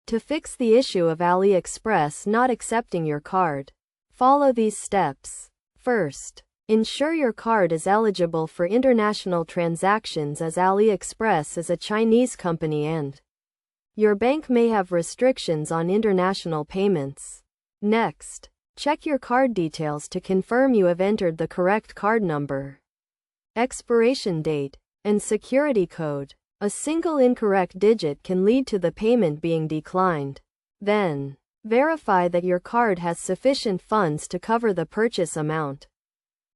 To fix the issue of Aliexpress not accepting your card, follow these steps. First, ensure your card is eligible for international transactions, as Aliexpress is a Chinese company and your bank may have restrictions on international payments. Next, check your card details to confirm you have entered the correct card number, expiration date, and security code. A single incorrect digit can lead to the payment being declined. Then, verify that your card has sufficient funds to cover the purchase amount.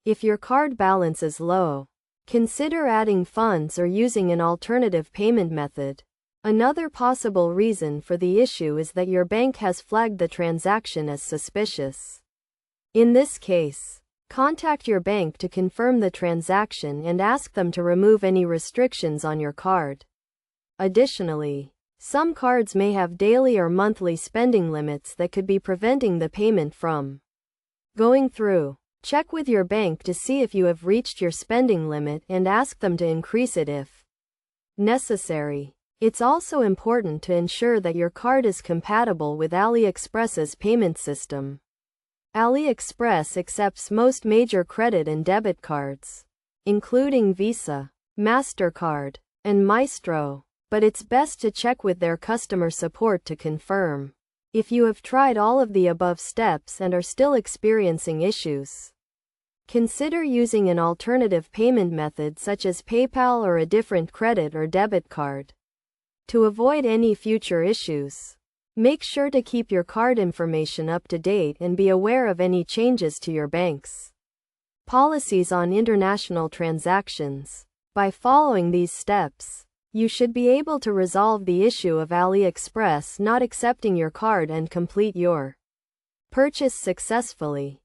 If your card balance is low, consider adding funds or using an alternative payment method. Another possible reason for the issue is that your bank has flagged the transaction as suspicious. In this case, contact your bank to confirm the transaction and ask them to remove any restrictions on your card. Additionally, some cards may have daily or monthly spending limits that could be preventing the payment from going through. Check with your bank to see if you have reached your spending limit and ask them to increase it if necessary. It's also important to ensure that your card is compatible with Aliexpress's payment system. Aliexpress accepts most major credit and debit cards, including Visa, MasterCard, and Maestro, but it's best to check with their customer support to confirm. If you have tried all of the above steps and are still experiencing issues, consider using an alternative payment method such as PayPal or a different credit or debit card. To avoid any future issues, make sure to keep your card information up to date and be aware of any changes to your bank's policies on international transactions. By following these steps, you should be able to resolve the issue of Aliexpress not accepting your card and complete your purchase successfully.